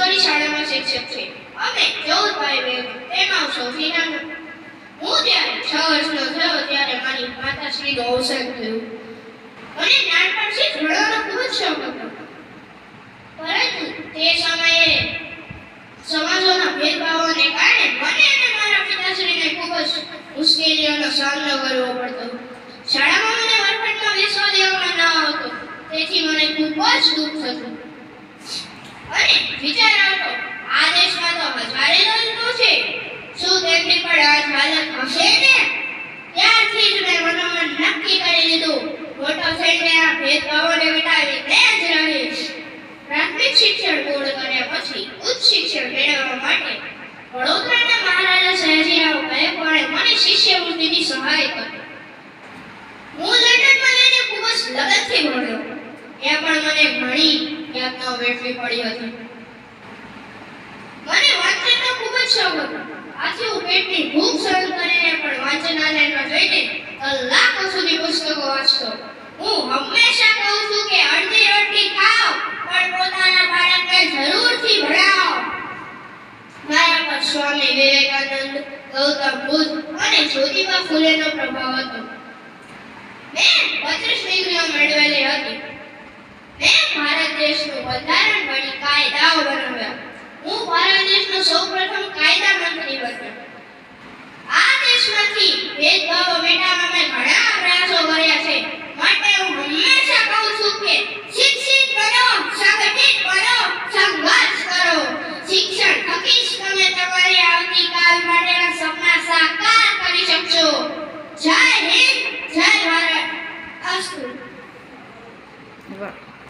કિશોરી શાળામાં શિક્ષક છે. અમે 14 ભાઈ બહેનો, તેમાં સૌથી નાનો. હું જ્યારે 6 વર્ષનો થયો ત્યારે મારી માતાશ્રીનું અવસાન થયું. મને નાનપણથી જ ભણવાનો ખૂબ જ શોખ હતો, પરંતુ તે સમયે સમાજોના ભેદભાવોને કારણે મને અને મારા પિતાશ્રીને ખૂબ જ મુશ્કેલીઓનો સામનો કરવો પડતો. શાળામાં મને વર્ગખંડમાં બેસવા દેવામાં ન આવતો, તેથી મને ખૂબ જ દુઃખ થતું. અને વિચાર આવતો, આ દેશમાં તો હજારે દલિતો છે, શું તેમની પણ આ જ હાલત હશે ને? ત્યારથી જ મેં મનોમન નક્કી કરી લીધું, મોટો થઈને આ ભેદભાવોને મિટાવીને જ રહીશ. પ્રાથમિક શિક્ષણ પૂર્ણ કર્યા પછી ઉચ્ચ શિક્ષણ મેળવવા માટે વડોદરાના મહારાજા સયાજીરાવ ગાયકવાડે મને શિષ્યવૃત્તિની સહાય કરી. હું લંડનમાં જઈને ખૂબ જ લગનથી ભણ્યો. ત્યાં પણ મને ઘણી યાતનાઓ વેઠવી પડી હતી. મને વાંચનનો ખૂબ જ શોખ હતો, આથી હું પેટની ભૂખ સહન કરીને પણ વાંચનાલયમાં જઈને કલાકો સુધી પુસ્તકો વાંચતો. હું હંમેશા કહું છું કે અડધી રોટલી ખાઓ પણ પોતાના બાળકને જરૂરથી ભણાવો. મારા પર સ્વામી વિવેકાનંદ, ગૌતમ બુદ્ધ અને જ્યોતિબા ફૂલેનો પ્રભાવ હતો. મેં 32 ડિગ્રીઓ મેળવેલી હતી. મેં ભારત દેશનું બંધારણ ઘડી કાયદાઓ બનાવ્યા. હું ભારત દેશનો સૌપ્રથમ કાયદા મંત્રી બન્યો. આ દેશમાંથી ભેદભાવો મિટાવવા મેં ઘણા પ્રયાસો કર્યા છે. માટે હું હંમેશા કહું છું કે શિક્ષિત બનો, સંગઠિત બનો, સંઘર્ષ કરો. શિક્ષણ થકી જ તમે તમારી આવતીકાલ માટેના સપના સાકાર કરી શકશો. જય હિન્દ, જય ભારત. અસ્તુ.